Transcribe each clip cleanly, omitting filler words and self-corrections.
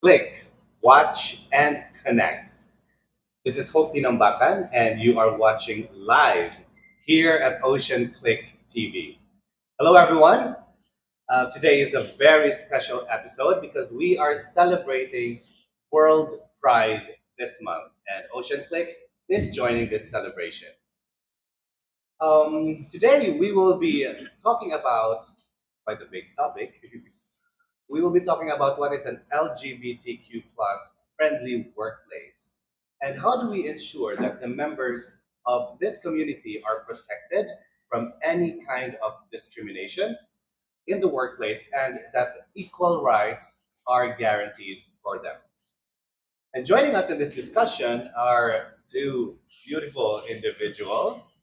Click, watch, and connect. This is Hope Tinambakan, and you are watching live here at OceanClick TV. Hello, everyone. Today is a very special episode because we are celebrating World Pride this month, and OceanClick is joining this celebration. Today, we will be talking about quite a big topic. We will be talking about what is an LGBTQ plus friendly workplace and how do we ensure that the members of this community are protected from any kind of discrimination in the workplace and that equal rights are guaranteed for them. And joining us in this discussion are two beautiful individuals.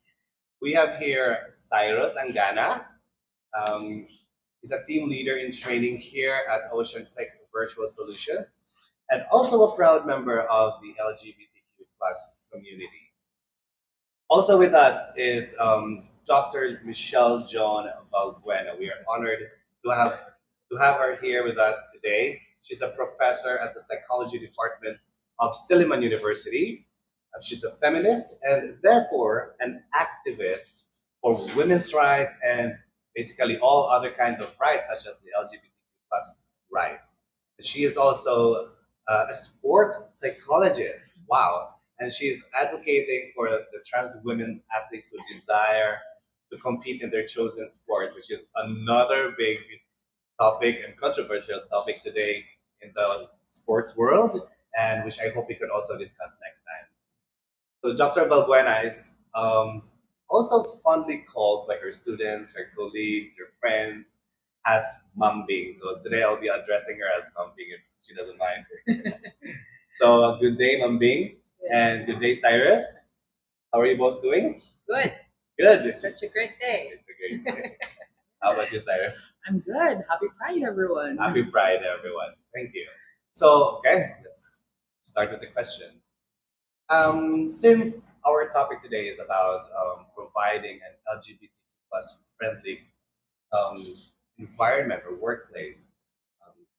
We have here Cyrus Angana. Um, he's a team leader in training here at OceanClick Virtual Solutions and also a proud member of the LGBTQ plus community. Also with us is Dr. Michele Joan Valbuena. We are honored to have her here with us today. She's a professor at the psychology department of Silliman University. She's a feminist and therefore an activist for women's rights and basically all other kinds of rights, such as the LGBTQ plus rights. She is also a sport psychologist. Wow. And she's advocating for the trans women athletes who desire to compete in their chosen sport, which is another big topic and controversial topic today in the sports world, and which I hope we could also discuss next time. So Dr. Valbuena is also fondly called by her students, her colleagues, her friends as Mom Bing. So today I'll be addressing her as Mom Bing if she doesn't mind. So good day, Mom Bing, and good day, Cyrus. How are you both doing? Good. Good. Such a great day. It's a great day. How about you, Cyrus? I'm good. Happy Pride, everyone. Happy Pride, everyone. Thank you. So, okay, let's start with the questions. Since our topic today is about providing an LGBTQ plus friendly um, environment or workplace,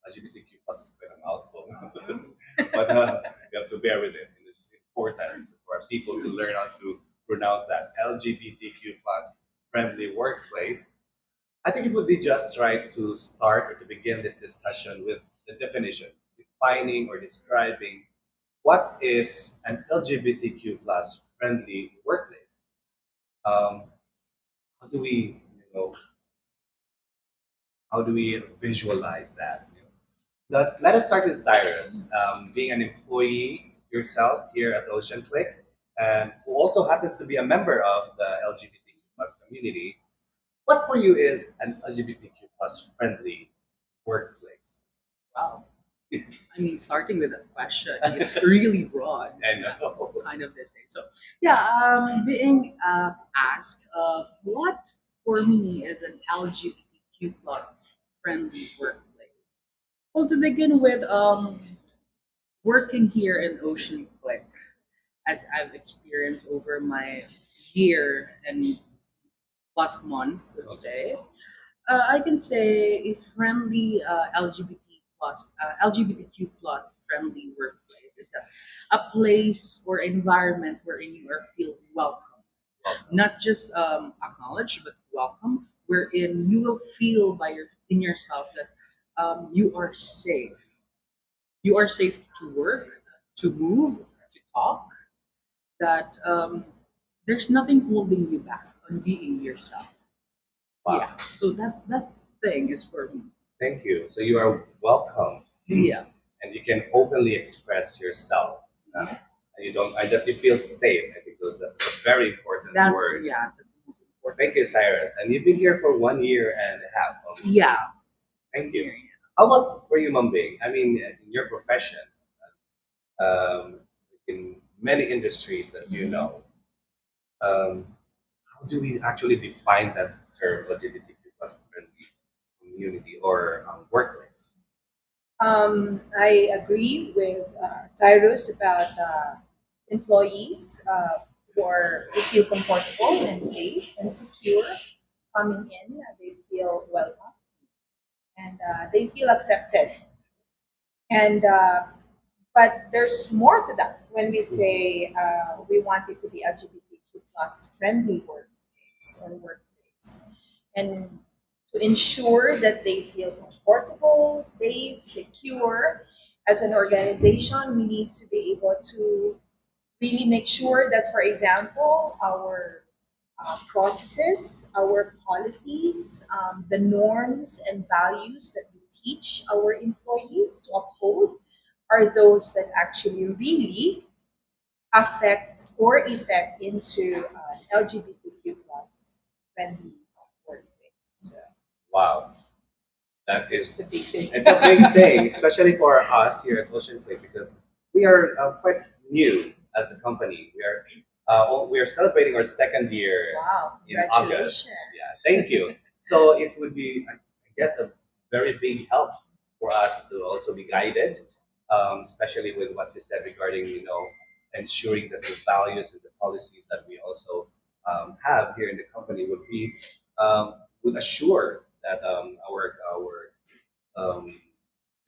LGBTQ plus is quite a mouthful, but you have to bear with it. And it's important for people to learn how to pronounce that LGBTQ plus friendly workplace. I think it would be just right to start or to begin this discussion with the definition, defining or describing what is an LGBTQ plus friendly workplace. Um, how do we, how do we visualize that? Let us start with Cyrus, being an employee yourself here at OceanClick, and who also happens to be a member of the LGBTQ plus community. What for you is an LGBTQ plus friendly workplace? Wow. I mean, starting with a question, it's really broad. I know. Kind of this day. So, yeah, being asked, what for me is an LGBTQ plus friendly workplace? Well, to begin with, working here in Ocean Click, as I've experienced over my year and plus months of stay, I can say a friendly LGBTQ plus friendly workplace is that a place or environment wherein you are feel welcome, not just acknowledged but welcome, wherein you will feel by in yourself that you are safe. You are safe to work, to move, to talk. That there's nothing holding you back on being yourself. Wow. Yeah. So that thing is for me. Thank you. So you are welcomed Yeah. and you can openly express yourself. And you don't, and that you feel safe. I think that's a very important That's word. yeah. That's the most important. Thank you, Cyrus. And you've been here for 1 year and a half. Yeah. Thank you. How about for you, Mambing? I mean, in your profession, um, in many industries that you know, um, how do we actually define that term LGBTQ plus friendly community or workplace? I agree with Cyrus about employees who feel comfortable and safe and secure coming in. They feel welcome and they feel accepted. And but there's more to that when we say we want it to be LGBTQ plus friendly workspace or workplace, and to ensure that they feel comfortable, safe, secure. As an organization, we need to be able to really make sure that, for example, our processes, our policies, the norms and values that we teach our employees to uphold are those that actually really affect or effect into LGBTQ plus friendly workplace. So Wow, that it's is a big thing. it's a big thing, especially for us here at OceanClick because we are quite new as a company. We are celebrating our second year Wow, in August. congratulations. Yeah, thank you. So it would be, I guess, a very big help for us to also be guided, especially with what you said regarding, ensuring that the values and the policies that we also have here in the company would assure that our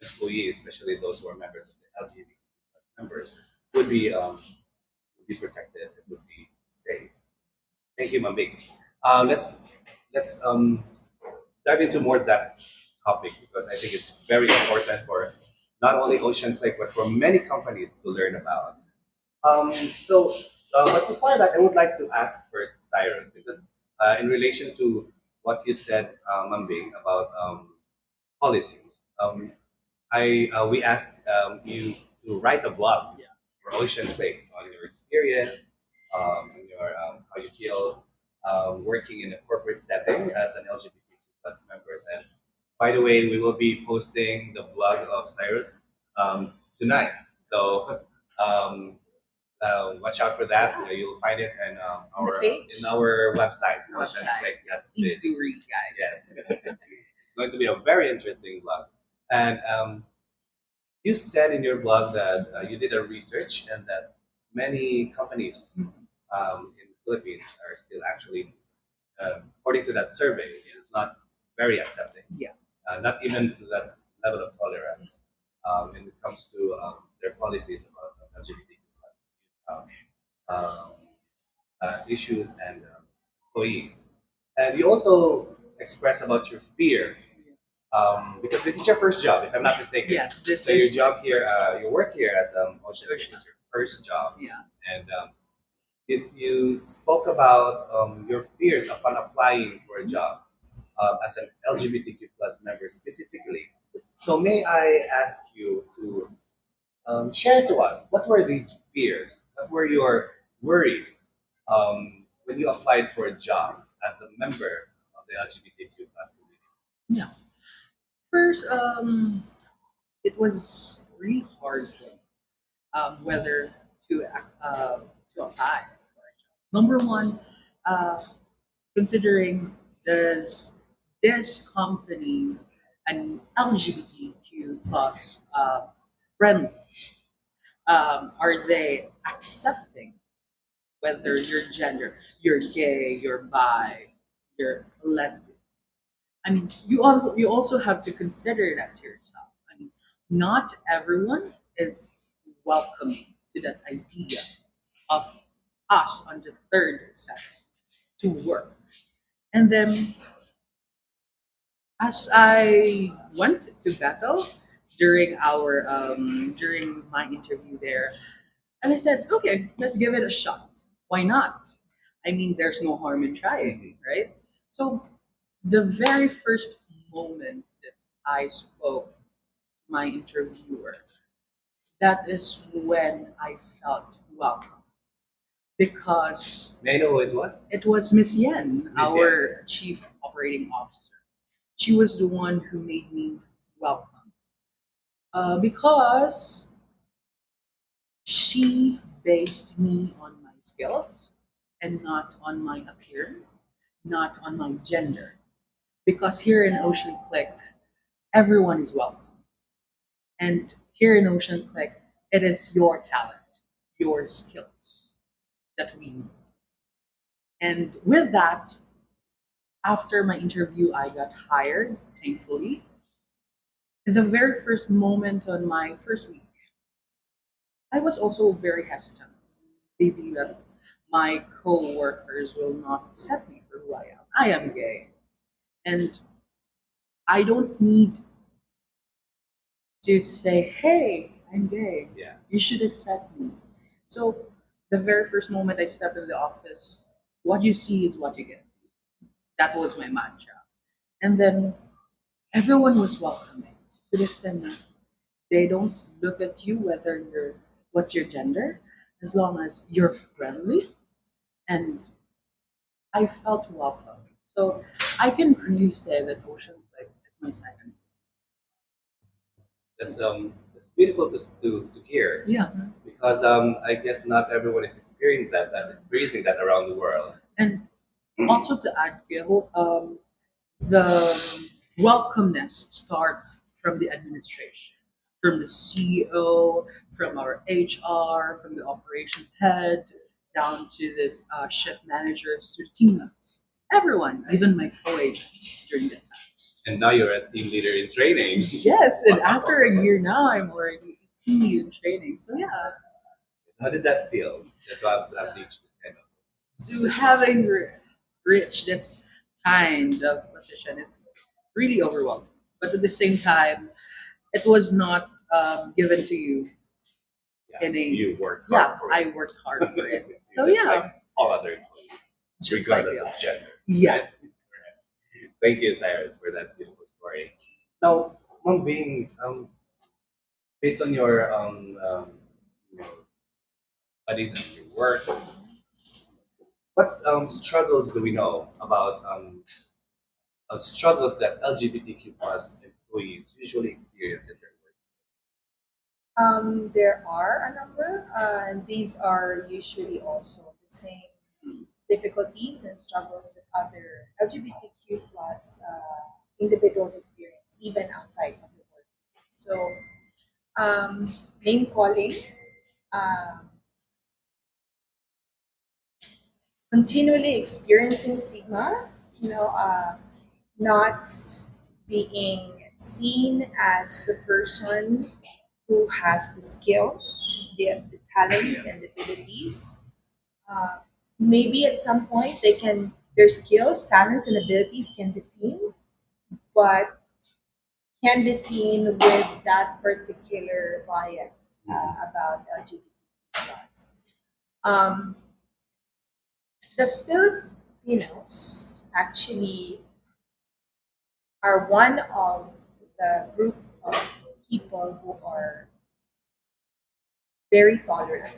employees, especially those who are members of the LGBT members, would be protected and would be safe. Thank you, Mambik. Let's dive into more that topic because I think it's very important for not only OceanClick but for many companies to learn about. But before that, I would like to ask first Cyrus because in relation to what you said, Mambing, about policies. We asked you to write a blog for OceanClick on your experience, and how you feel working in a corporate setting as an LGBTQ plus members. And by the way, we will be posting the blog of Cyrus tonight. So watch out for that. You'll find it in The our page? in our website. Website. Yes, Please do read, guys. it's going to be a very interesting blog. And you said in your blog that you did a research and that many companies in the Philippines are still actually, according to that survey, is not very accepting. Yeah. Not even to that level of tolerance when it comes to their policies about LGBTQ um, um, issues and employees. And you also express about your fear because this is your first job, if I'm not mistaken. Yes, this So your is job here, your work here at Ocean Ocean. is your first job, yeah. and you spoke about your fears upon applying for a job as an LGBTQ plus member specifically. So may I ask you to share to us what were these fears? What were your worries when you applied for a job as a member of the LGBTQ plus community? Yeah. First, it was really hard for me, whether to to apply for a job. Number one, uh, considering does this company an LGBTQ plus friendly? Are they accepting whether your gender, you're gay, you're bi, you're lesbian? I mean, you also have to consider that to yourself. I mean, not everyone is welcoming to that idea of us on the third sex to work. And then as I went to Bethel during my interview there, and I said, okay, let's give it a shot. Why not? I mean, there's no harm in trying, right? So the very first moment that I spoke to my interviewer, that is when I felt welcome because May I know who it was? it was Miss Yen, Miss our chief operating officer. She was the one who made me welcome because she based me on my skills and not on my appearance, not on my gender. Because here in Ocean Click, everyone is welcome. And here in Ocean Click, it is your talent, your skills that we need. And with that, after my interview, I got hired, thankfully. The very first moment on my first week, I was also very hesitant, thinking that my co-workers will not accept me for who I am. I am gay, and I don't need to say, "Hey, I'm gay. Yeah. You should accept me." So, the very first moment I stepped in the office, what you see is what you get. That was my mantra. And then everyone was welcoming to the extent that they don't look at you whether you're what's your gender, as long as you're friendly, and I felt welcome. So I can really say that Ocean Click is my second. That's beautiful to hear Yeah. because I guess not everyone is experiencing that around the world. And also to add, Gil, the welcomeness starts from the administration, from the CEO, from our HR, from the operations head, down to this shift managers, to team members. Everyone, even my co-agents during that time. And now you're a team leader in training. Yes, and after a year now, I'm already a team lead in training. So yeah, How did that feel to have reached this kind of so position? having reached this kind of position, it's really overwhelming. But at the same time, it was not given to you Yeah, in a you worked yeah. hard for I it. worked hard for it. So Just yeah, like all other employees, just like regardless you. of gender. Yeah. Right? Thank you, Cyrus, for that beautiful story. Now, Mom, based on your you know, studies and your work, what struggles do we know about struggles that LGBTQ plus employees usually experience in their work? There are a number, and these are usually also the same difficulties and struggles that other LGBTQ plus individuals experience, even outside of the workplace. So, name calling, um, continually experiencing stigma, not being seen as the person who has the skills, the talents, and the abilities. Uh, Maybe at some point their skills, talents, and abilities can be seen, but can be seen with that particular bias about LGBTQ plus. Um, the Filipinos actually are one of the group of people who are very tolerant,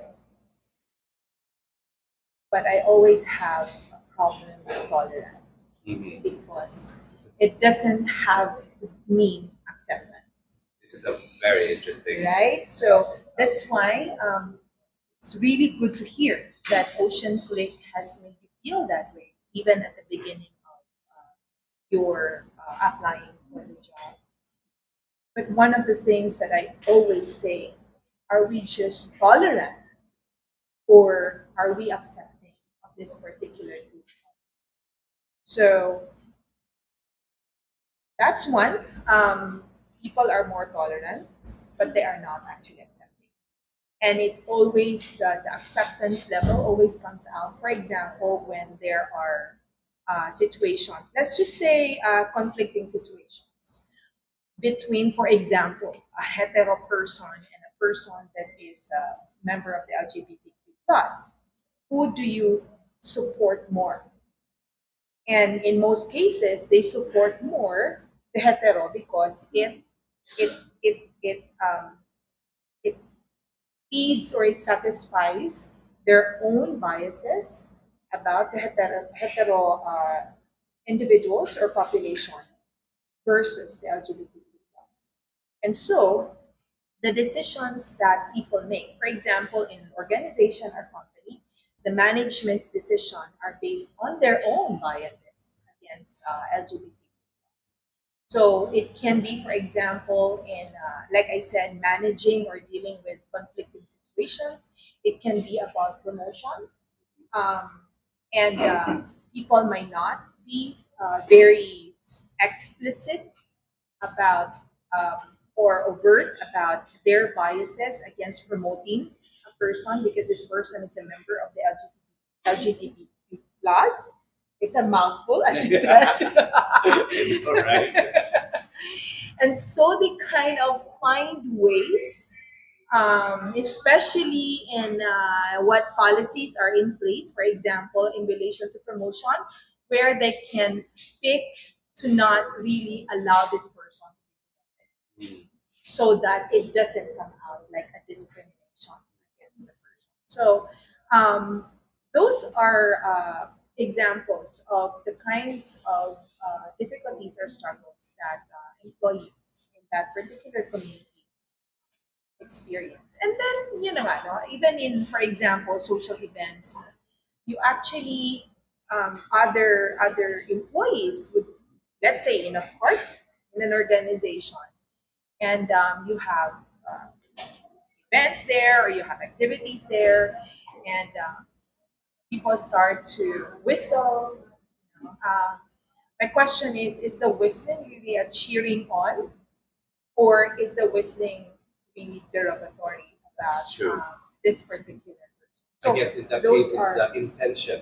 but I always have a problem with tolerance Mhm. because it doesn't have to mean acceptance, This is a very interesting. right? So that's why it's really good to hear that OceanClick has made you feel that way, even at the beginning of your applying for the job. But one of the things that I always say, are we just tolerant or are we accepting of this particular group? So that's one. People are more tolerant, but they are not actually accepting. And it always, the acceptance level always comes out. For example, when there are situations, let's just say conflicting situations between, for example, a hetero person and a person that is a member of the LGBTQ plus. Who do you support more? And in most cases, they support more the hetero because it it feeds or it satisfies their own biases about the hetero individuals or population versus the LGBTQ plus. And so the decisions that people make, for example, in an organization or company, the management's decision are based on their own biases against LGBT. So it can be, for example, in like I said, managing or dealing with conflicting situations. It can be about promotion, um, and people might not be very explicit about um, or overt about their biases against promoting a person because this person is a member of the LGBTQ plus. It's a mouthful, as you said. All right. And so they kind of find ways, especially in what policies are in place, for example, in relation to promotion, where they can pick to not really allow this person Mm. so that it doesn't come out like a discrimination against the person. So um, those are examples of the kinds of difficulties or struggles that employees in that particular community experience. And then, even in, for example, social events, you actually other employees would, let's say, in a party in an organization, and you have uh, events there or you have activities there, and people start to whistle. My question is the whistling really a cheering on, or is the whistling really derogatory That's about true. this particular person? I So guess in that case, those it's are, the intention.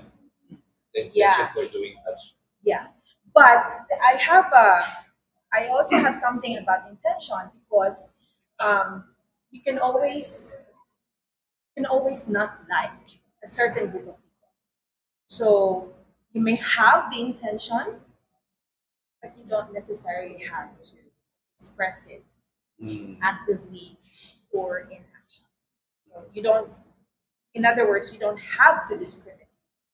The intention yeah, for doing such. yeah. But I have a, I also have something about intention because um, you can always not like a certain group of people. So you may have the intention, but you don't necessarily have to express it Mm. actively or in action. So you don't, in other words, you don't have to discriminate.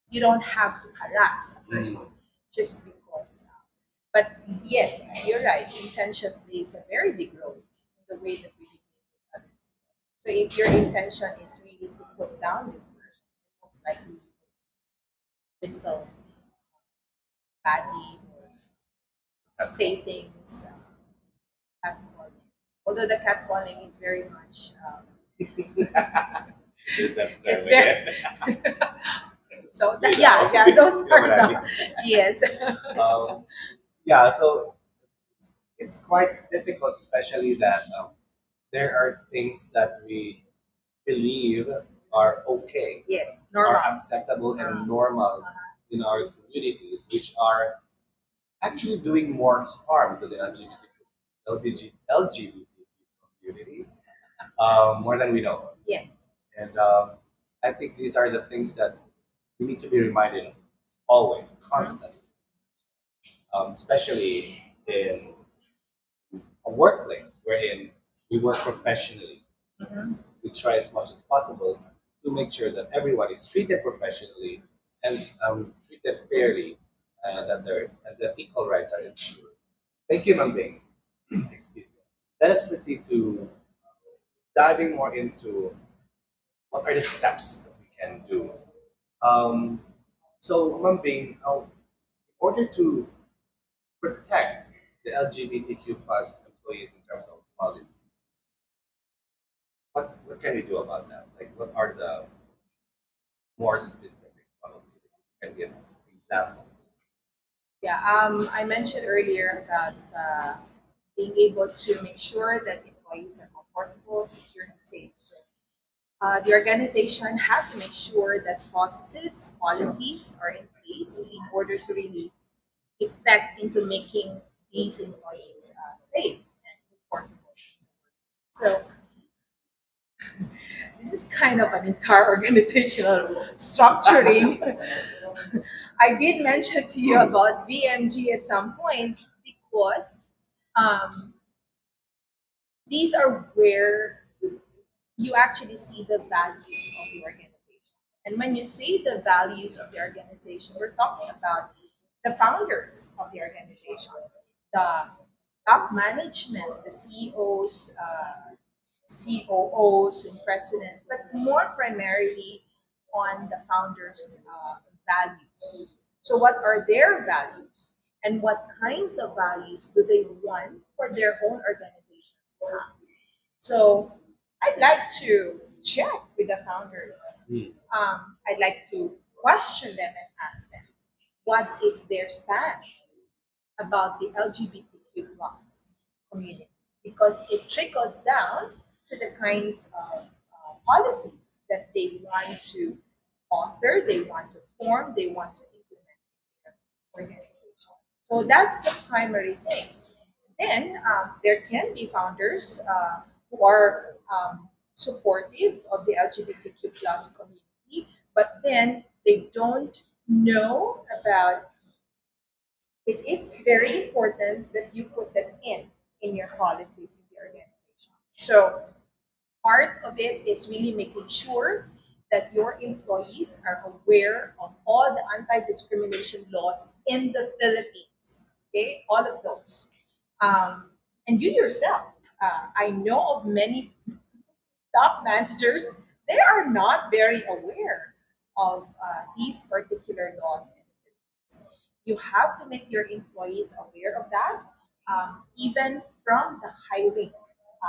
You don't have to harass a person Mm. just because. But yes, you're right. Intention plays a very big role in the way that we behave with others. So if your intention is really to put down this person, most likely you will whistle badly or say things catcalling. Although the catcalling is very much, Use that term it's very, again. so You yeah, know, yeah, those you know are what I mean. the, yes. Um, yeah, so it's quite difficult, especially that there are things that we believe are okay, Yes, are normal. acceptable and normal in our communities, which are actually doing more harm to the LGBT community more than we know. Yes. And I think these are the things that we need to be reminded of always, constantly, especially in a workplace wherein we work professionally. Mhm. We try as much as possible to make sure that everyone is treated professionally and treated fairly, and that equal rights are ensured. Thank you, Ma'am Bing. Excuse me. Let us proceed to diving more into what are the steps that we can do. Um, so, Ma'am Bing, in order to protect the LGBTQ plus employees in terms of policy, what can we do about that? Like, what are the more specific, probably, that you can give examples? Yeah, I mentioned earlier about being able to make sure that employees are comfortable, secure, and safe. So the organization have to make sure that processes, policies are in place in order to really effect into making these employees safe and comfortable. So this is kind of an entire organizational structuring. I did mention to you about VMG at some point because um, these are where you actually see the values of the organization. And when you say the values of the organization, we're talking about the founders of the organization, the top management, the CEOs, COOs, and president, but more primarily on the founders' values. So, what are their values, and what kinds of values do they want for their own organizations to have? So I'd like to check with the founders. Hmm. I'd like to question them and ask them what is their stand about the LGBTQ plus community. because it trickles down to the kinds of policies that they want to author, they want to form, they want to implement in their organization. So that's the primary thing. Then there can be founders who are supportive of the LGBTQ plus community, but then they don't know about it is very important that you put that in your policies in the organization. So part of it is really making sure that your employees are aware of all the anti-discrimination laws in the Philippines. Okay, all of those. And you yourself, I know of many top managers, they are not very aware of these particular laws. You have to make your employees aware of that, even from the hiring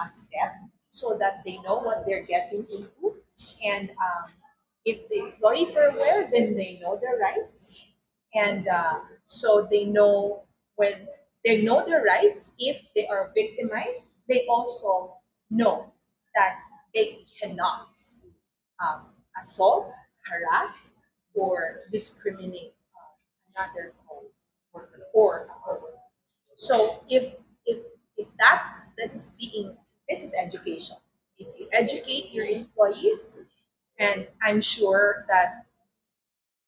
step, so that they know what they're getting into. And if the employees are aware, then they know their rights. And so they know when they know their rights, if they are victimized, they also know that they cannot um, assault, harass, or discriminate another co-worker or a co-worker. So if that's being this is education. If you educate your employees, and I'm sure that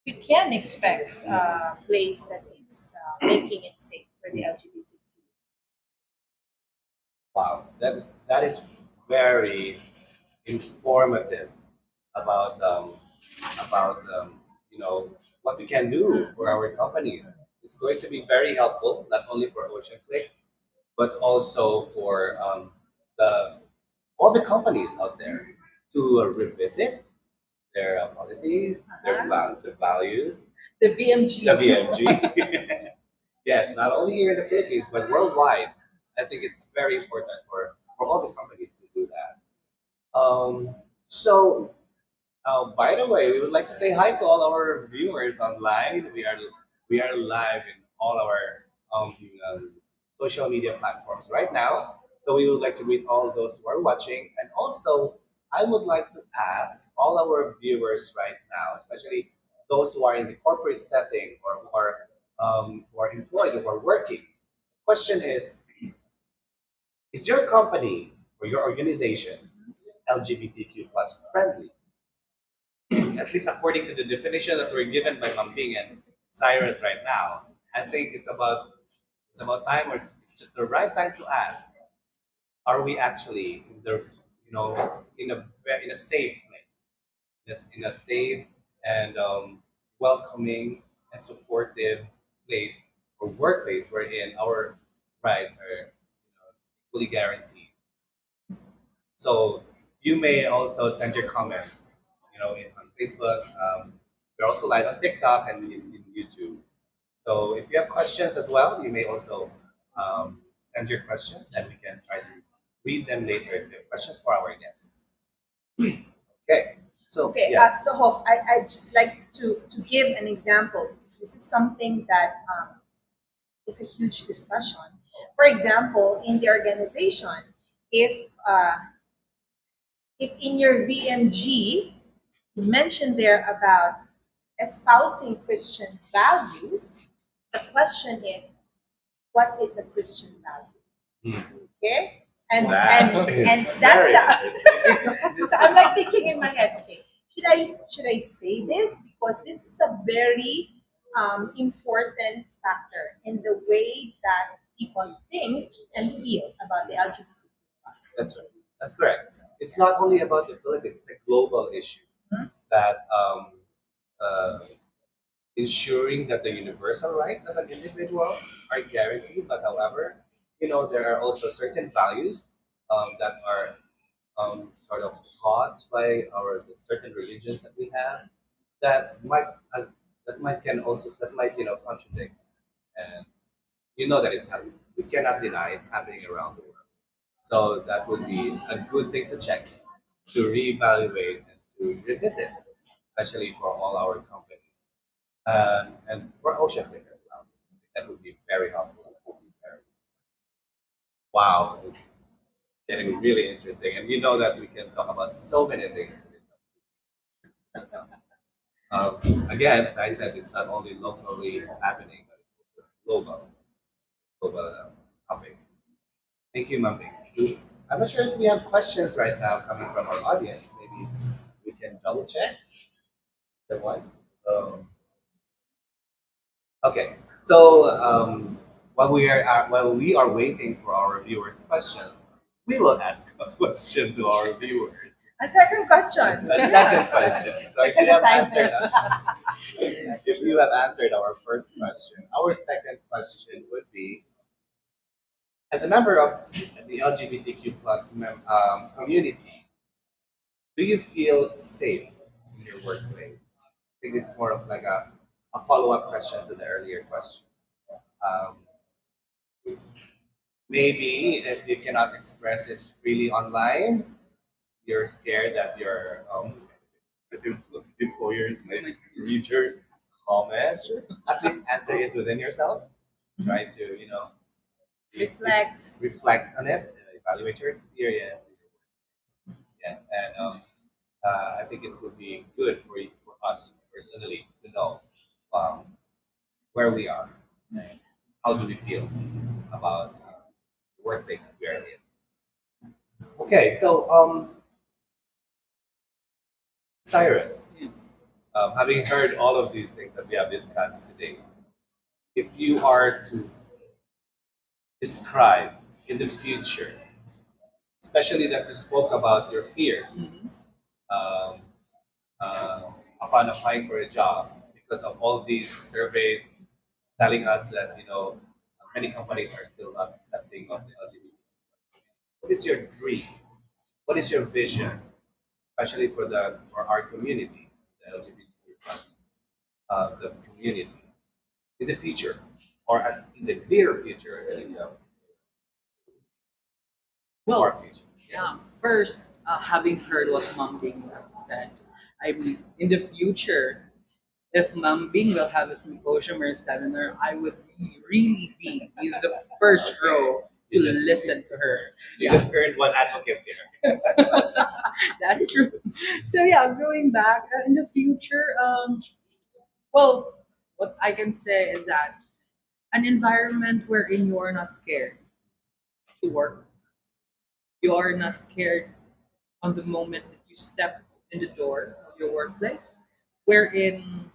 you can expect a place that is making it safe for the LGBT. Wow, that is very informative about you know what we can do for our companies. It's going to be very helpful not only for OceanClick but also for the all the companies out there to revisit their policies, their values, The VMG. the VMG. Yes, not only here in the Philippines but worldwide. I think it's very important for all the companies to do that. So by the way, we would like to say hi to all our viewers online. We are live in all our social media platforms right now. So we would like to greet all those who are watching, and also I would like to ask all our viewers right now, especially those who are in the corporate setting or who are employed or who are working. Question is your company or your organization LGBTQ plus friendly? At least according to the definition that we're given by Mambing and Cyrus right now, I think it's about time, or it's just the right time to ask: are we actually in the in a safe place, in a safe and welcoming and supportive place or workplace wherein our rights are fully guaranteed? So you may also send your comments, on Facebook. We're also live on TikTok and in YouTube. So if you have questions as well, you may also send your questions, and we can try to read them later if you have questions for our guests. Okay. So Okay, yes. so Hope, I just like to give an example. This is something that is a huge discussion. For example, in the organization, if if in your VMG you mentioned there about espousing Christian values, the question is, what is a Christian value? Hmm. Okay, and That and is and very that's interesting. so I'm like thinking in my head, okay, should I say this because this is a very important factor in the way that people think and feel about the LGBT That's plus. right. That's correct. It's not only about the Philippines; it's a global issue that uh, ensuring that the universal rights of an individual are guaranteed. But however, there are also certain values that are sort of taught by our the certain religions that we have that might as that might can also that might contradict, and that it's happening. We cannot deny it's happening around the world. So that would be a good thing to check, to reevaluate, and to revisit, especially for all our companies, and for OceanClick as well. That would be very helpful. That would be very wow. getting really interesting, and you know that we can talk about so many things. So, again, as I said, it's not only locally happening, but it's also global topic. Thank you, Ma'am. I'm not sure if we have questions right now coming from our audience. Maybe we can double check the one. Um, okay, so while we are waiting for our viewers' questions, we will ask a question to our viewers. A second question. A second question. So if Second you have assignment. if you have answered our first question, our second question would be: as a member of the LGBTQ plus community, do you feel safe in your workplace? I think this is more of like a follow up question to the earlier question. Um, Maybe if you cannot express it freely online, you're scared that your employers might read your comments. At least answer it within yourself. Try to, reflect on it, evaluate your experience. Yes, and I think it would be good for us personally to know um, where we are and how do we feel about the workplace that we are in. Okay, so Cyrus, having heard all of these things that we have discussed today, if you are to describe in the future, especially that you spoke about your fears um, uh, upon applying for a job, because of all these surveys telling us that many companies are still not accepting of the LGBT. What is your dream? What is your vision, especially for our community, the LGBTQ plus the community in the future, or in the near future, in the Well, far future? first, having heard what Mom Bing has said, I'm in the future. If Mom Bing will have a symposium or a seminar, I would really be in the first row to You just listen to her. you just earned one advocate here. That's true. So yeah, going back in the future, well, what I can say is that an environment wherein you are not scared to work, you are not scared on the moment that you step in the door of your workplace, wherein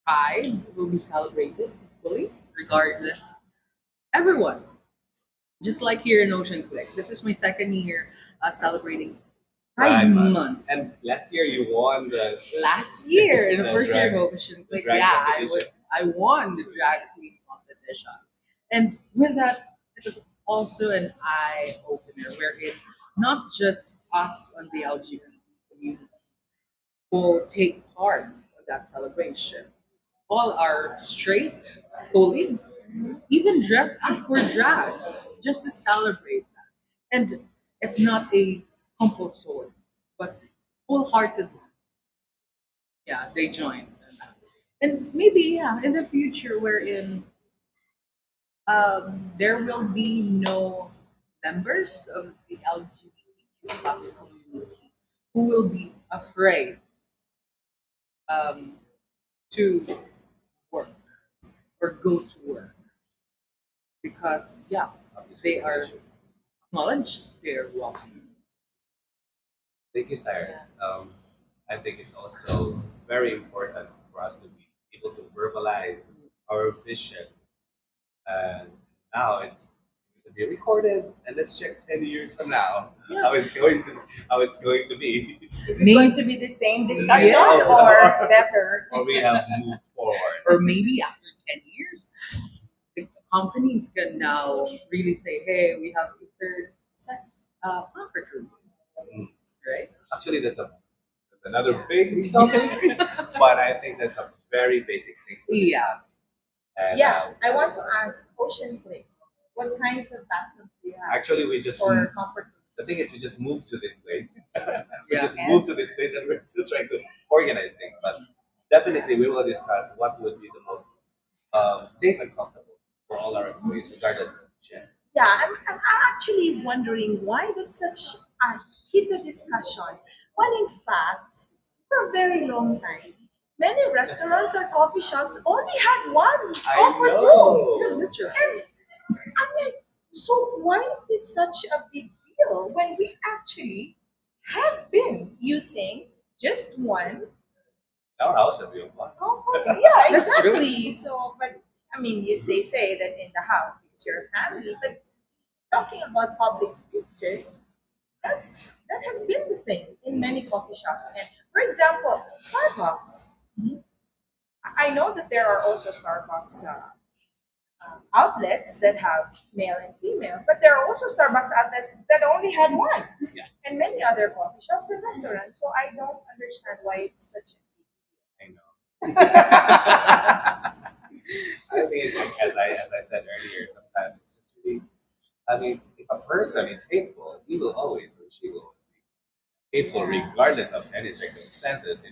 pride will be celebrated equally, regardless. Everyone, just like here in OceanClick, this is my second year celebrating Pride Pride Month. Month. And last year you won the Last year, in the the first year of drag- OceanClick, drag yeah, competition. I won the drag queen competition, and with that, it was also an eye opener, wherein not just us on the LGBT community will take part in that celebration. All our straight colleagues even dressed up for drag just to celebrate that. And it's not a compulsory, but wholeheartedly, yeah, they joined. And maybe, yeah, in the future, wherein there will be no members of the LGBTQ plus community who will be afraid um, to work or go to work because yeah, they are acknowledged, they are welcome. Thank you, Cyrus. I think it's also very important for us to be able to verbalize our vision. And now it's going to be recorded, and let's check 10 years from now Yeah. how it's going to be, Is it going to be the same discussion Yeah. or better? or we have moved forward. Or maybe after 10 years, the companies can now really say, hey, we have a third sex conference room, Mm. right? Actually, that's another big topic, but I think that's a very basic thing to Yeah. discuss. And Yeah, I want to ask OceanClick, what kinds of bathrooms do you have actually, we just for comfort the rooms? thing is we just moved to this place. We Yeah. just moved to this place, and we're still trying to organize things. But definitely, we will discuss what would be the most safe and comfortable for all our employees, regardless of gender. yeah, I'm actually wondering why that's such a heated discussion. When in fact, for a very long time, many restaurants or coffee shops only had one I comfort room. Yeah, know. that's true. And I mean, so why is this such a big deal when we actually have been using just one Our house has been one. comfort? Yeah, That's true. exactly. So, but I mean, they say that in the house because you're a family, but talking about public spaces, that has been the thing in many coffee shops. And for example, Starbucks. I know that there are also Starbucks outlets that have male and female, but there are also Starbucks outlets that only had one, Yeah, and many other coffee shops and restaurants. So I don't understand why it's such I know. a I mean, as I said earlier, sometimes it's just really. I mean, if a person is hateful, he will always or she will always be hateful, Yeah. regardless of any circumstances.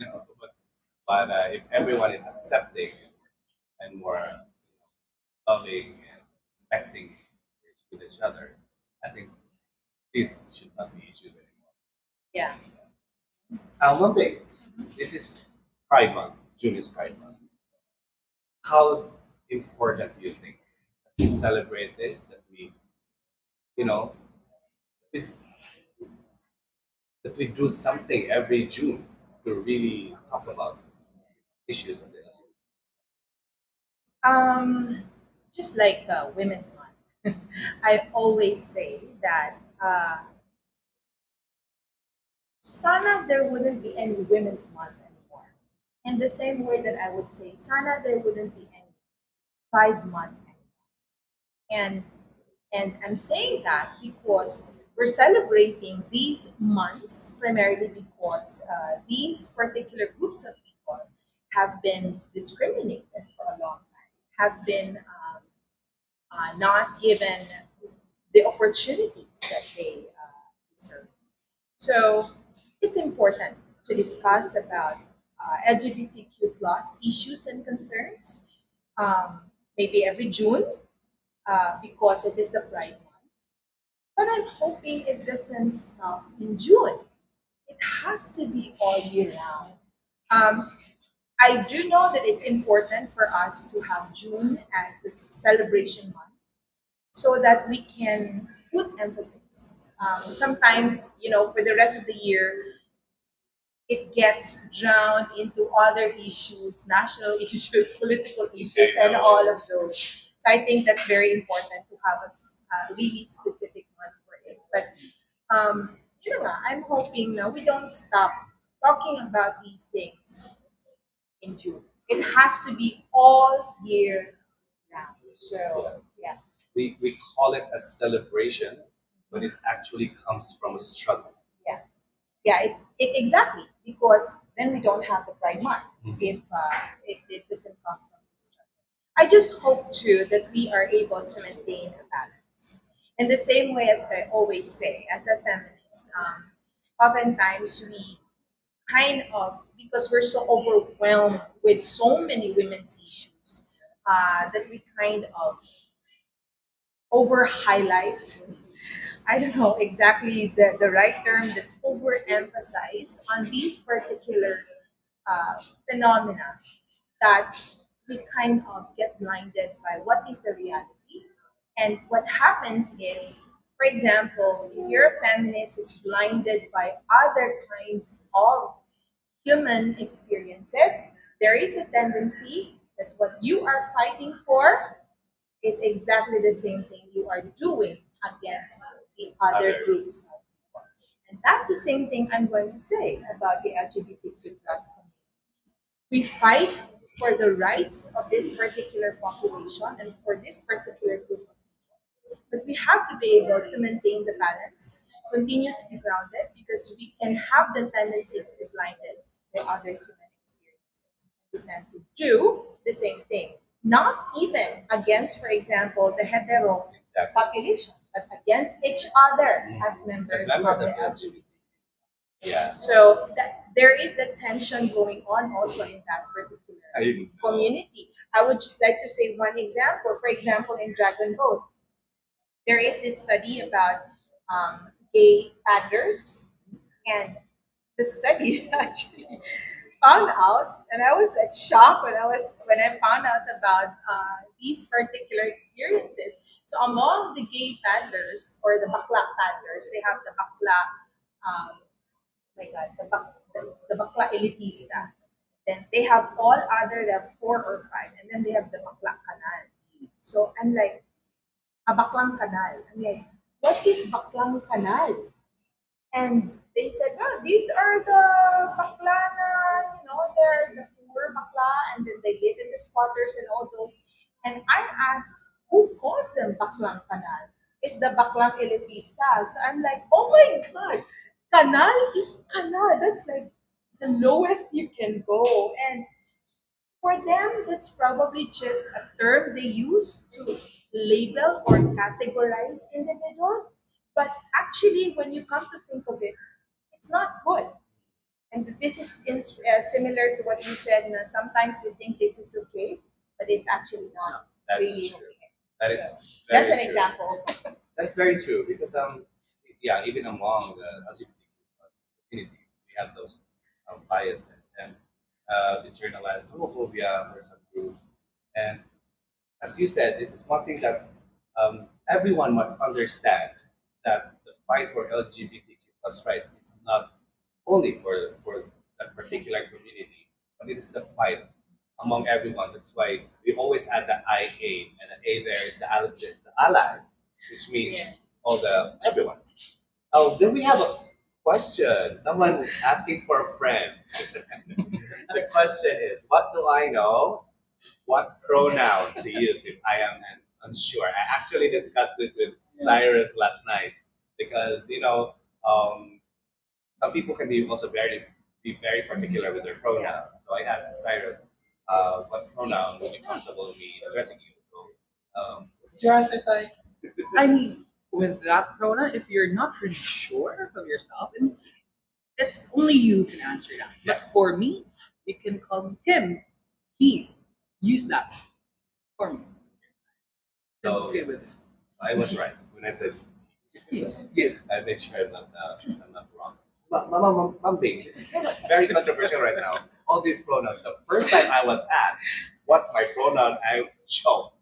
But if everyone is accepting and more loving and respecting with each other, I think this should not be issues anymore. yeah. One thing, this is Pride Month. June is Pride Month. How important do you think that we celebrate this? That we, you know, that that we do something every June to really talk about issues of the Um, just like Women's Month, I always say that sana there wouldn't be any Women's Month anymore. In the same way that I would say sana there wouldn't be any Pride Month anymore. And I'm saying that because we're celebrating these months primarily because these particular groups of people have been discriminated for a long time, have been not given the opportunities that they deserve. So it's important to discuss about LGBTQ plus issues and concerns, um, maybe every June, because it is the Pride Month. But I'm hoping it doesn't stop in June. It has to be all year round. Um, I do know that it's important for us to have June as the celebration month so that we can put emphasis. Sometimes, for the rest of the year, it gets drowned into other issues, national issues, political issues, and all of those. So I think that's very important to have a really specific one for it. But I'm hoping now we don't stop talking about these things in June. It has to be all year round. So yeah. we call it a celebration, but it actually comes from a struggle. Yeah. Yeah, exactly, because then we don't have the Pride Month if it doesn't come from this struggle. I just hope too that we are able to maintain a balance. In the same way as I always say, as a feminist, oftentimes we kind of, because we're so overwhelmed with so many women's issues, that we kind of over highlight. I don't know exactly the right term, that overemphasize on these particular uh, phenomena, that we kind of get blinded by what is the reality. And what happens is, for example, if you're a feminist who's blinded by other kinds of human experiences, there is a tendency that what you are fighting for is exactly the same thing you are doing against the other groups of people. And that's the same thing I'm going to say about the LGBTQ plus community. We fight for the rights of this particular population and for this particular group of people. But we have to be able to maintain the balance, continue to be grounded, because we can have the tendency to be blinded by other human experiences. We tend to do the same thing, not even against, for example, the hetero Exactly. population, but against each other as members, As members of the of the LGBT. Yeah. So that there is the tension going on also in that particular I didn't know. community. I would just like to say one example. For example, in Dragon Boat, there is this study about gay paddlers, and the study actually found out, and I was like shocked when I found out about these particular experiences. So among the gay paddlers or the bakla paddlers, they have the bakla, my God, the bakla elitista. Then they have all other, they have four or five, and then they have the bakla kanal. So I'm like, a baklang kanal. I'm like, what is baklang kanal? And they said, oh, these are the bakla na, they're the poor bakla, and then they live in the squatters and all those. And I asked, who calls them baklang kanal? It's the baklang elitista. So I'm like, oh my God, kanal is kanal. That's like the lowest you can go. And for them, that's probably just a term they use to label or categorize individuals. But actually, when you come to think of it, it's not good. And this is similar to what you said. Na sometimes we think this is okay, but it's actually not That's really true. okay. That So is that's very an true. example. That's very true because yeah, even among the LGBTQ plus community, we have those biases and internalized homophobia for some groups. And as you said, this is one thing that everyone must understand that the fight for LGBTQ plus rights is not only for that particular community, but it is the fight among everyone. That's why we always add the IA, and the A there is the allies, which means Yes. all the everyone. Oh, then we have a question. Someone's asking for a friend. The question is, what do I know? What pronoun to use if I am unsure? I actually discussed this with Cyrus last night because some people can be also very particular with their pronoun. So I asked Cyrus, what pronoun would you comfortable me addressing you? So what's your answer, Cyrus? I mean, with that pronoun, if you're not really sure of yourself, and it's only you who can answer that. But Yes. for me, you can call me him, he. Use that for me. I'm So okay with it. I was right when I said Yes. I make sure I'm not wrong. Mambing, this is kind of very controversial right now. All these pronouns. The first time I was asked, what's my pronoun, I choked.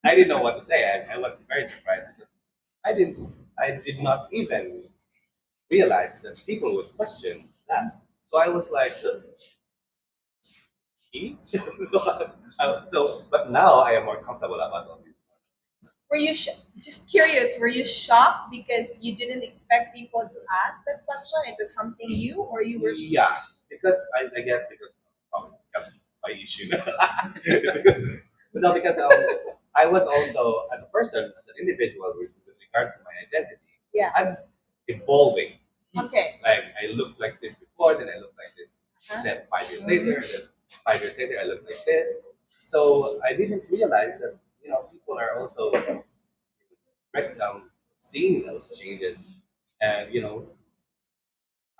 I didn't know what to say. I was very surprised because I didn't I did not even realize that people would question that. So I was like, he? But now I am more comfortable about all these. Were you just curious? Were you shocked because you didn't expect people to ask that question? It was something new, or you were? Yeah, because I guess because that's my issue. But no, because I was also as a person, as an individual, with regards to my identity, Yeah. I'm evolving. Okay. Like I looked like this before, then I looked like this. Huh? Then 5 years later, then 5 years later, I look like this. So I didn't realize that people are also seeing those changes, and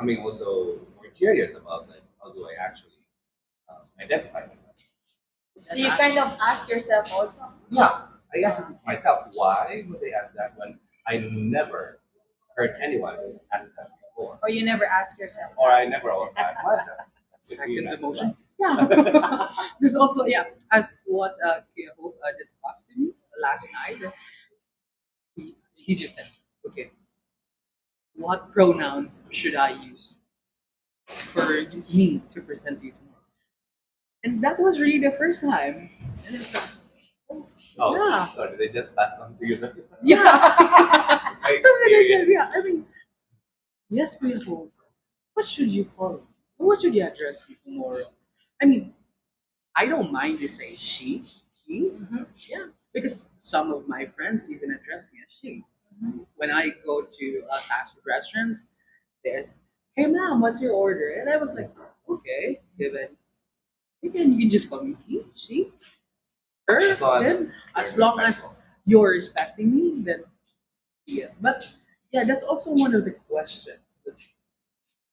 I'm also more curious about like how do I actually identify myself. Do you kind of ask yourself also? Yeah, I asked myself why would they ask that when I never heard anyone ask that before, Or you never ask yourself? or I never also asked myself. Second emotion. Yeah. There's also, yeah, as what Kia Hope discussed to me last night, he just said, okay, what pronouns should I use for me to present you tomorrow? And that was really the first time. And it's like, oh, Oh, yeah. sorry, they just passed on to you. Yeah. My Something like that, experience. yeah. I mean, yes, Kuya Hope, what should you call me? What should you address me tomorrow? I mean, I don't mind you saying she, he. Yeah, because some of my friends even address me as she. When I go to fast food restaurants, there's, hey ma'am, what's your order? And I was like, okay, then you can just call me he, she, her, As long as him. it's As very long respectful. as you're respecting me, then yeah. But yeah, that's also one of the questions that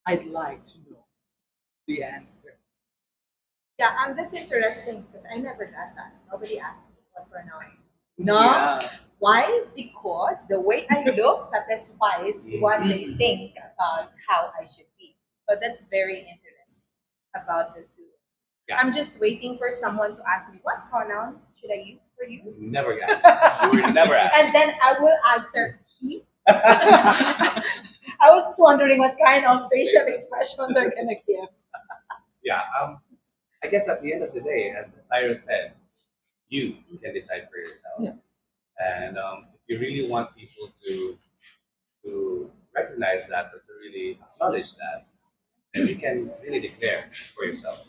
I'd like to know the answer. Yeah, that's interesting because I never got that. Nobody asked me what pronoun. No. Yeah. Why? Because the way I look satisfies what they Mhm. think about how I should be. So that's very interesting about the two. Yeah. I'm just waiting for someone to ask me what pronoun should I use for you, Never guess. You were never asked. and then I will answer he. I was wondering what kind of facial expression they're gonna give. Yeah. I guess at the end of the day, as Cyrus said, you can decide for yourself. Yeah. And if you really want people to recognize that or to really acknowledge that, then you can really declare for yourself.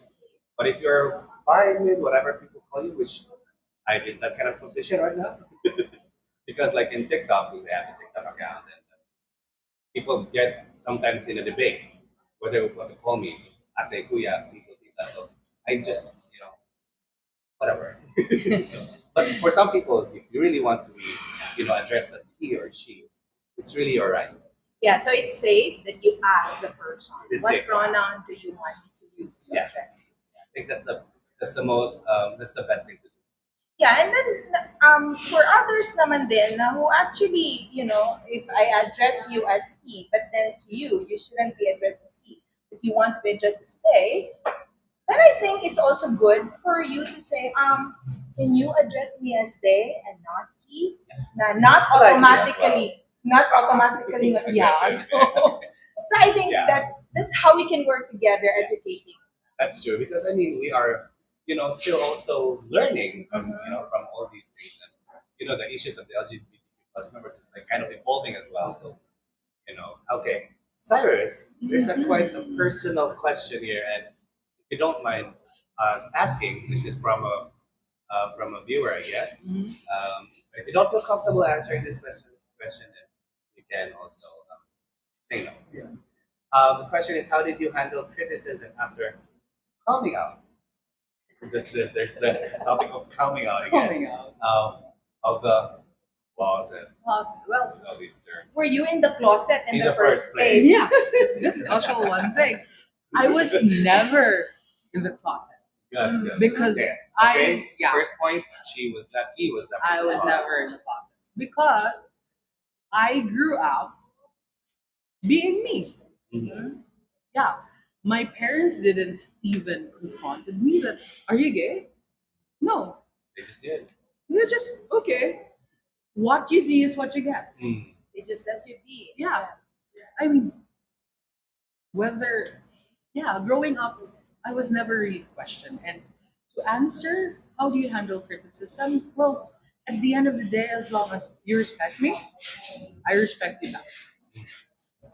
But if you're fine with whatever people call you, which I did that kind of position right now, because like in TikTok, we have the TikTok account, and people get sometimes in a debate whether what to call me, ate, kuya, people think that. So I just, whatever. So, but for some people, if you really want to be, addressed as he or she, it's really all right. Yeah, so it's safe that you ask the person It's what safe to pronoun do you want me to use to Yes. address you. I think that's the best thing to do. Yeah, and then for others naman din na who actually, if I address you as he, but then to you, you shouldn't be addressed as he. If you want to be addressed as they, then I think it's also good for you to say, can you address me as they and not he? Not I like it as automatically, not automatically, yeah. Aggressive. So I think Yeah. that's how we can work together, educating. That's true because I mean we are, still also learning from all these things and the issues of the LGBTQ plus members is like kind of evolving as well. So okay, Cyrus, there's a quite a personal question here, and if you don't mind us asking, this is from a viewer, I guess. Mhm. If you don't feel comfortable answering this question, then you can also say no. Yeah. The question is, how did you handle criticism after coming out? There's the topic of coming out again. Coming out. Of the laws and Well, all these terms. Were you in the closet in, In the, the first first place? place. yeah, that's also one thing. I was never in the closet That's good. because Okay. I yeah First point, he was never. I in the was closet. never in the closet because I grew up being me. Mhm. Yeah, my parents didn't even confronted me that are you gay? No, They just did. they're just okay. What you see is what you get. Mm. They just let you be. Yeah, I mean whether growing up I was never really questioned. And to answer how do you handle criticism, well, at the end of the day, as long as you respect me, I respect you back.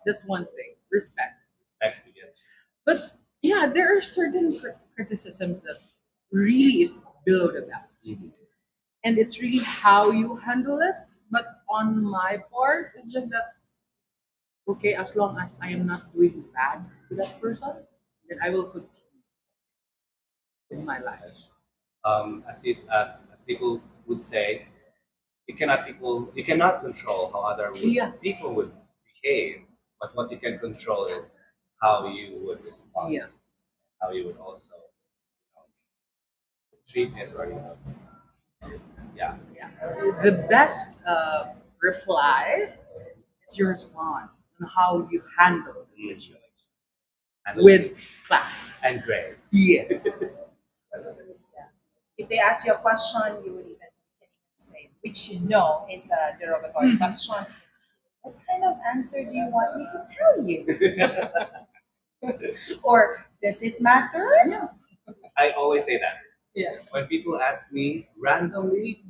That's one thing, respect. Respect begins. But yeah, there are certain criticisms that really is below the belt, Mhm. and it's really how you handle it. But on my part, it's just that okay, as long as I am not doing bad to that person, then I will continue in my life. As people would say, you cannot control how Yeah. people would behave, but what you can control is how you would respond, Yeah. how you would also treat it, or yeah, Yeah. The best reply is your response and how you handle the Mm. situation and with class. and grades. Yes. Yeah. If they ask you a question, you would even can even say, which you know is a derogatory question. What kind of answer do you want me to tell you? Or does it matter? Yeah. I always say that Yeah. when people ask me randomly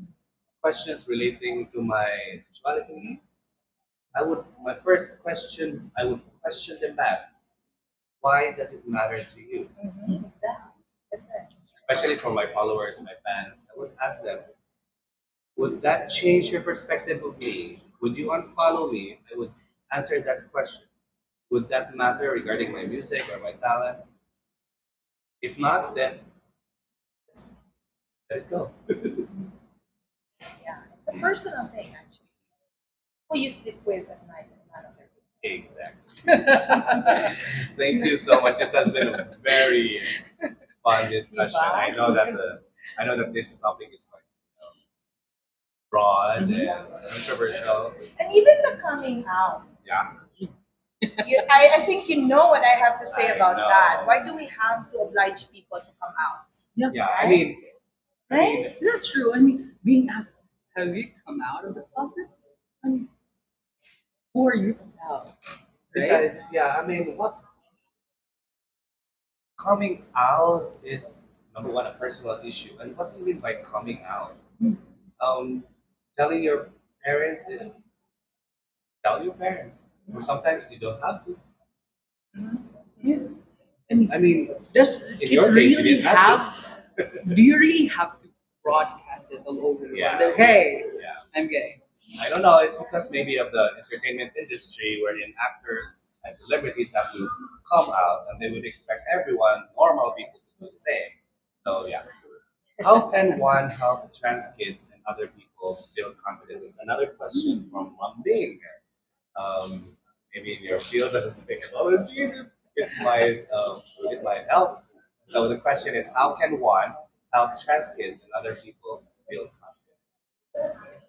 questions relating to my sexuality, I would question them back. Why does it matter to you? Exactly. That's right. Especially for my followers, my fans, I would ask them, would that change your perspective of me? Would you unfollow me? I would answer that question. Would that matter regarding my music or my talent? If not, then let's let it go. Yeah. It's a personal thing, actually. Who you sleep with at night is none of their business. Exactly. Thank you so much. This has been a very fun discussion. I know that this topic is quite broad Mhm. and controversial. And even the coming out. Yeah, I think you know what I have to say I about know. that. Why do we have to oblige people to come out? Yeah, yeah. Right? I mean, that's true. I mean, being asked, have you come out of the closet? I mean, who are you to tell? Right? besides, yeah, I mean, what coming out is number one a personal issue, and what do you mean by coming out? Um, telling your parents is tell your parents, or sometimes you don't have to. Yeah. I mean, I mean, does in it your case, you really didn't have have? Do you really have to broadcast it all over the Yeah. world? That, hey, Yeah. I'm gay. I don't know. It's because maybe of the entertainment industry wherein actors and celebrities have to come out and they would expect everyone, normal people, to do the same. So, yeah. How can one help trans kids and other people build confidence? Is another question from Mambing. Um, Maybe in your field of psychology, it might help. So the question is, how can one help trans kids and other people build confidence?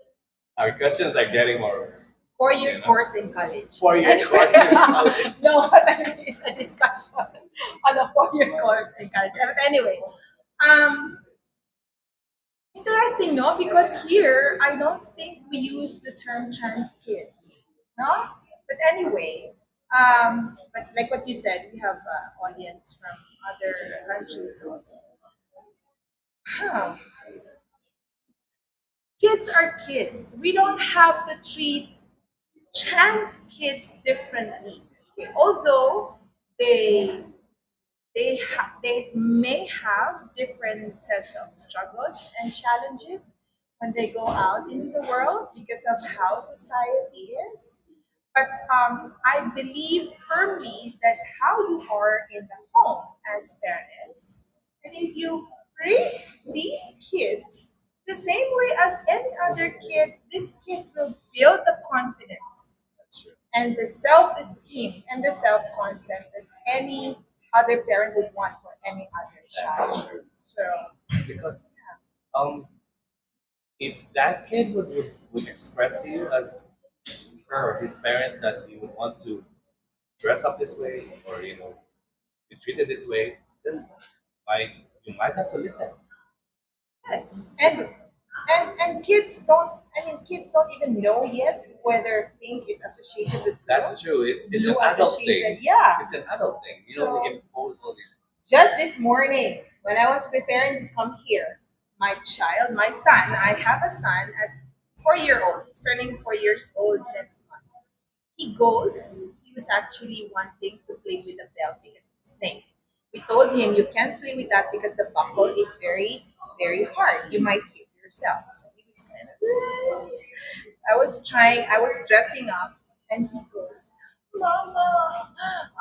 Our questions are getting more, 4 year you know, course in college. 4 year Anyway, course in college. no, that is a discussion on a 4 year course in college. But anyway, um, interesting, no? Because here I don't think we use the term trans kids, no? But anyway, but like what you said, we have audience from other countries also. Huh. Kids are kids. We don't have to treat trans kids differently. Okay, although they they may have different sets of struggles and challenges when they go out into the world because of how society is. But I believe firmly that how you are in the home as parents, and if you raise these kids the same way as any other kid, this kid will build the confidence That's true. and the self-esteem and the self-concept that any other parent would want for any other That's child. true. So Because um, if that kid would express to you as her or his parents that he would want to dress up this way or be treated this way, then like you might have to listen. yes, and kids don't. I mean, kids don't even know yet whether pink is associated with That's blue, true. It's an blue adult associated. thing. Yeah. It's an adult thing. You So don't impose all these. just this morning, when I was preparing to come here, my child, my son, I have a son at 4 year old. He's turning 4 years old next month. He was actually wanting to play with the belt because it's a snake. We told him you can't play with that because the buckle is very, very hard. You might hit yourself. So he was kind of. I was dressing up, and he goes, Mama,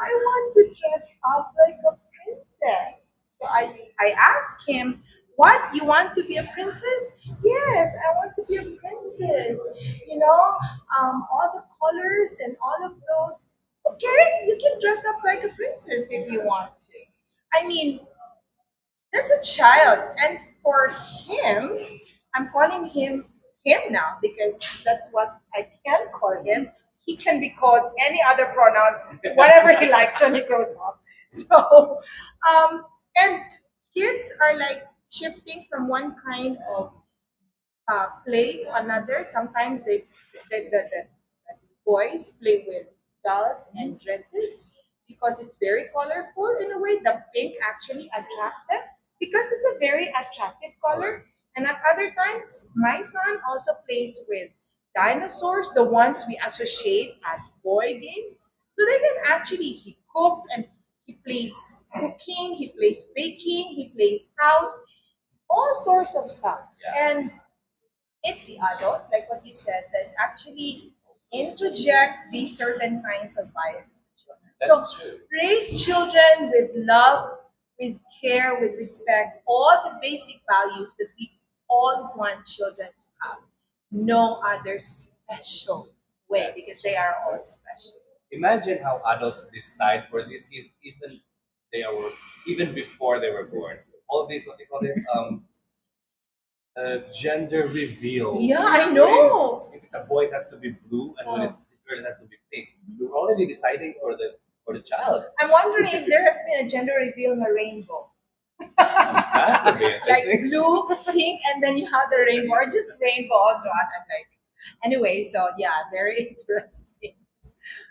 I want to dress up like a princess. So I asked him, what, you want to be a princess? Yes, I want to be a princess. You know, all the colors and all of those. Okay, you can dress up like a princess if you want to. I mean, there's a child, and for him, I'm calling him now because that's what I can call him. He can be called any other pronoun, whatever he likes when he grows up. So, and kids are like shifting from one kind of play to another. Sometimes the boys play with dolls and dresses because it's very colorful in a way. The pink actually attracts them because it's a very attractive color. And at other times, my son also plays with dinosaurs, the ones we associate as boy games. So they can actually, he cooks and he plays cooking, he plays baking, he plays house, all sorts of stuff. Yeah, And it's the adults, like what you said, that actually interject these certain kinds of biases to children. So that's true. raise children with love, with care, with respect, all the basic values that we all want children to have. No other special way That's because they are all special. Imagine how adults decide for these kids they are even before they were born. All these what they call this Gender reveal. Yeah, I Wherein know. if it's a boy, it has to be blue, and when Oh. it's a girl, it has to be pink. We're already deciding for the child. I'm wondering if there has been a gender reveal in a rainbow. That would be Like interesting. blue, pink, and then you have the rainbow, or just rainbow all throughout. I'm like, anyway, so yeah, very interesting.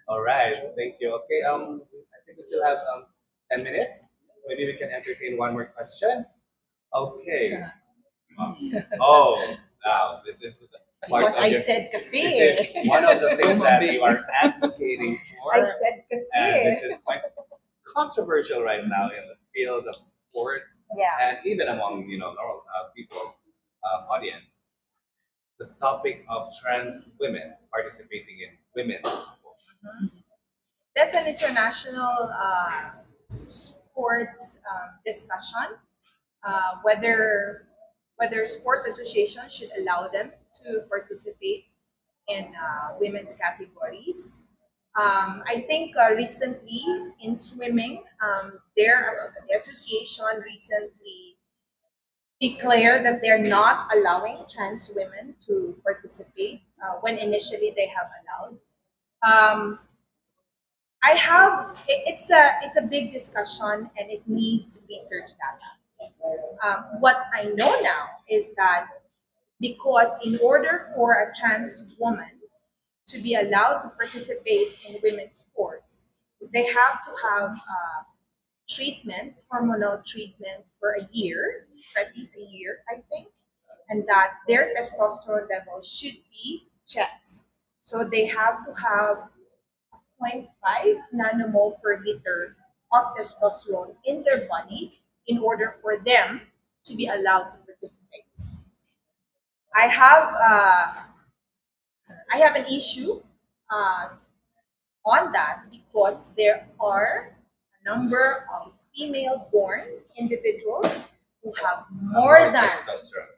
All right, thank you. Okay, I think we still have 10 minutes. Maybe we can entertain one more question. Okay. Oh, wow, this is the part Because of I your. said This is kasi. one of the things that you are advocating I for, said and this kasi. is quite controversial right now in the field of sports Yeah. and even among normal people, audience. The topic of trans women participating in women's sports. That's an international sports discussion. Whether sports associations should allow them to participate in women's categories. I think recently in swimming, the association recently declared that they're not allowing trans women to participate when initially they have allowed. Um, it's a big discussion and it needs research data. What I know now is that because in order for a trans woman to be allowed to participate in women's sports, is they have to have treatment, hormonal treatment for a year, for at least a year, I think, and that their testosterone level should be checked. So they have to have zero point 0.5 nanomole per liter of testosterone in their body in order for them to be allowed to participate. I have uh, I have an issue uh, on that because there are a number of female-born individuals who have more than testosterone.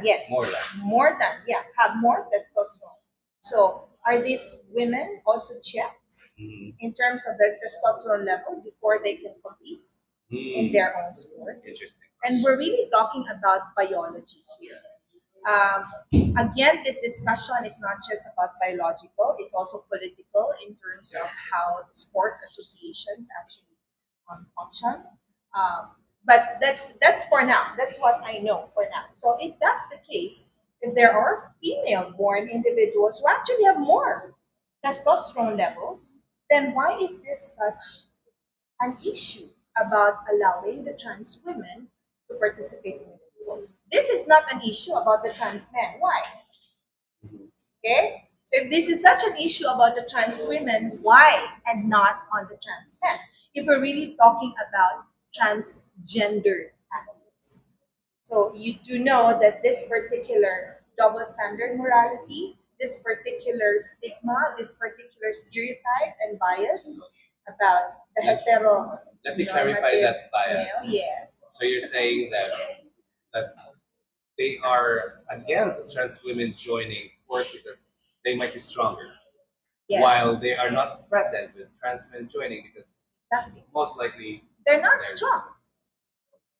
yes More than. more than yeah have more testosterone. So are these women also checked Mhm. in terms of their testosterone level before they can compete in their own sports? Interesting. And we're really talking about biology here. Um, Again, this discussion is not just about biological, it's also political in terms of how the sports associations actually function. Um, but that's for now. That's what I know for now. So if that's the case, if there are female-born individuals who actually have more testosterone levels, then why is this such an issue about allowing the trans women to participate in the sports? This is not an issue about the trans men. Why? Okay? So if this is such an issue about the trans women, why and not on the trans men? If we're really talking about transgender athletes. So you do know that this particular double standard morality, this particular stigma, this particular stereotype and bias about the hetero Let me clarify that bias. male, yes. So you're saying that they are against trans women joining sports because they might be stronger, Yes. while they are not threatened with trans men joining because Exactly. most likely They're not they're- strong.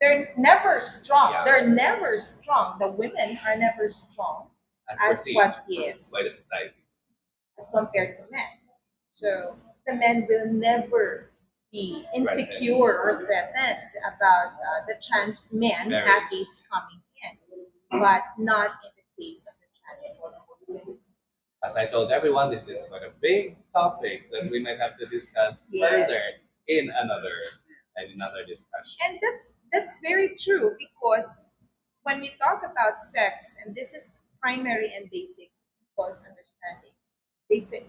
They're never strong. Yes. They're never strong. The women are never strong as as perceived what is by the society. as compared to men. So the men will never be insecure or threatened about the trans men Very. athletes coming in, but not in the case of the trans women. As I told everyone, this is quite a big topic that we might have to discuss Yes. further in another discussion. And that's very true because when we talk about sex, and this is primary and basic people's understanding,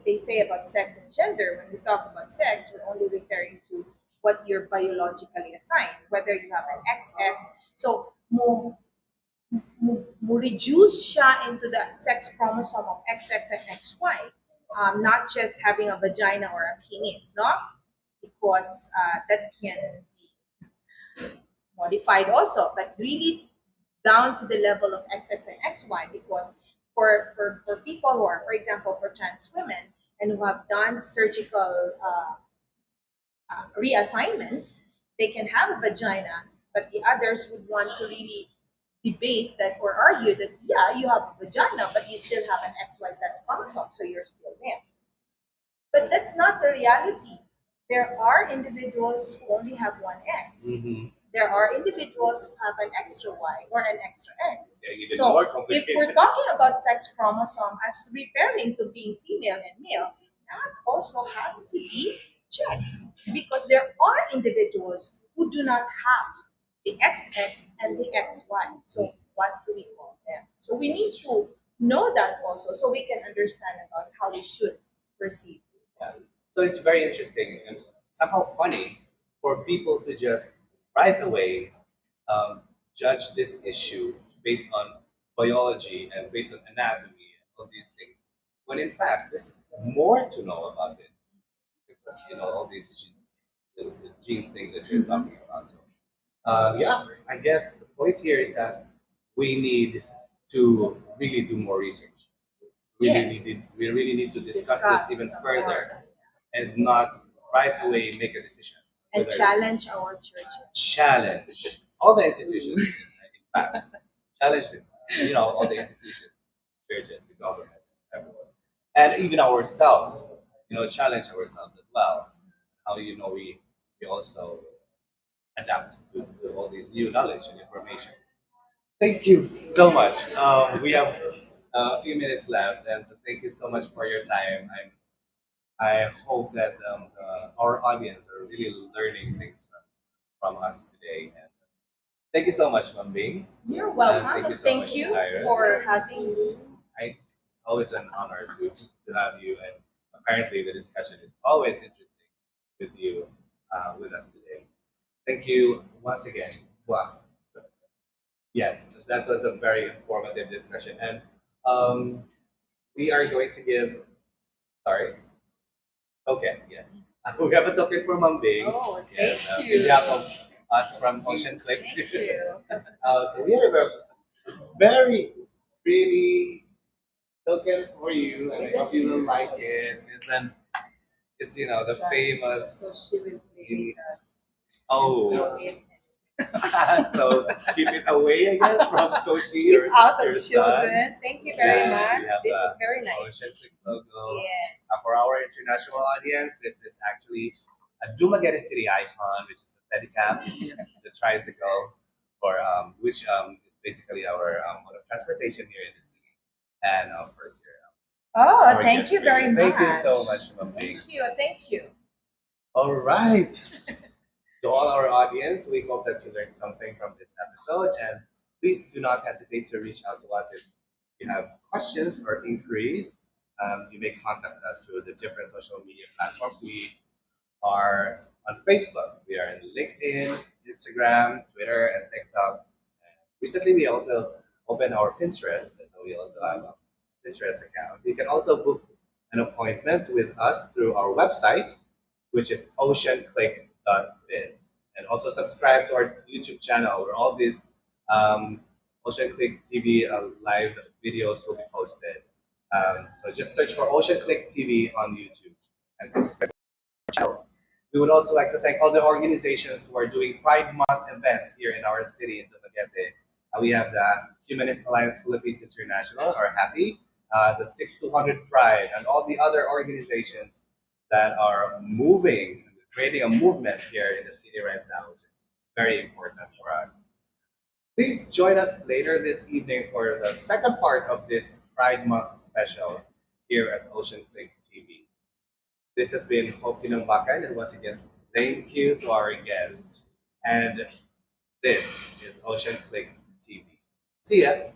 they say about sex and gender. When we talk about sex, we're only referring to what you're biologically assigned, whether you have an XX. So mo reduce siya into the sex chromosome of XX and XY, not just having a vagina or a penis, no? Because that can be modified also, but really down to the level of XX and XY because for people who are, for example, for trans women and who have done surgical reassignments, they can have a vagina, but the others would want to really debate that or argue that yeah, you have a vagina, but you still have an XY sex chromosome, so you're still male. But that's not the reality. There are individuals who only have one X. Mm-hmm. There are individuals who have an extra Y or an extra X. Yeah, even So more if complicated. we're talking about sex chromosome as referring to being female and male, that also has to be checked because there are individuals who do not have the XX and the XY. So what do we call them? So we need to know that also so we can understand about how we should proceed. Yeah. So it's very interesting and somehow funny for people to just right away um, judge this issue based on biology and based on anatomy and all these things, when in fact there's more to know about it. You know, all these the genes thing that you're talking about. So, yeah, I guess the point here is that we need to really do more research. Yes. We really need to discuss Discuss this even some further more. and not right away make a decision. And Whether challenge our churches. challenge all the institutions, in fact, challenge them, you know, all the institutions, churches, the government, everyone, and even ourselves, you know, challenge ourselves as well. How you know we also adapt to all these new knowledge and information. Thank you so much. We have a few minutes left, and so thank you so much for your time. I hope that our audience are really learning things from us today. And thank you so much, Ma'am Bing. You're And welcome. thank you And so thank much, you Cyrus. for having me. It's always an honor to have you, and apparently the discussion is always interesting with you, with us today. Thank you once again. Wow. Yes, that was a very informative discussion, and um, we are going to give. Sorry. Okay. Yes. We have a token from Ma'am Bing. Oh, Yes. thank On you. behalf of us from OceanClick. Thank you. So we have a very pretty token for you, and I hope you will like it. It's you know the So famous. she will play Oh, throw it. so keep it away, I guess, from Toshi Keep or out of your son. children. Thank you very Yeah, we much. have This the is very nice. OceanClick logo. Yes. For our international audience, this is actually a Dumaguete City icon, which is a pedicab, the tricycle, for which is basically our mode of transportation here in the city, and of course here. Oh, our thank guest you very radio. much. Thank you so much, Ma'am Bing. Thank you. Thank you. All right. To all our audience, we hope that you learned something from this episode, and please do not hesitate to reach out to us if you have questions or inquiries. You may contact us through the different social media platforms. We are on Facebook. We are in LinkedIn, Instagram, Twitter, and TikTok. Recently, we also opened our Pinterest, so we also have a Pinterest account. You can also book an appointment with us through our website, which is oceanclick.biz. And also subscribe to our YouTube channel where all these um, OceanClick TV live videos will be posted. So just search for OceanClick TV on YouTube and subscribe to our channel. We would also like to thank all the organizations who are doing Pride Month events here in our city in Dumaguete. We have the Humanist Alliance Philippines International, or HAPPY, the 6200 Pride, and all the other organizations that are moving, creating a movement here in the city right now, which is very important for us. Please join us later this evening for the second part of this Pride Month special here at Ocean Click TV. This has been Hope Tinambakan, and once again, thank you to our guests. And this is Ocean Click TV. See ya!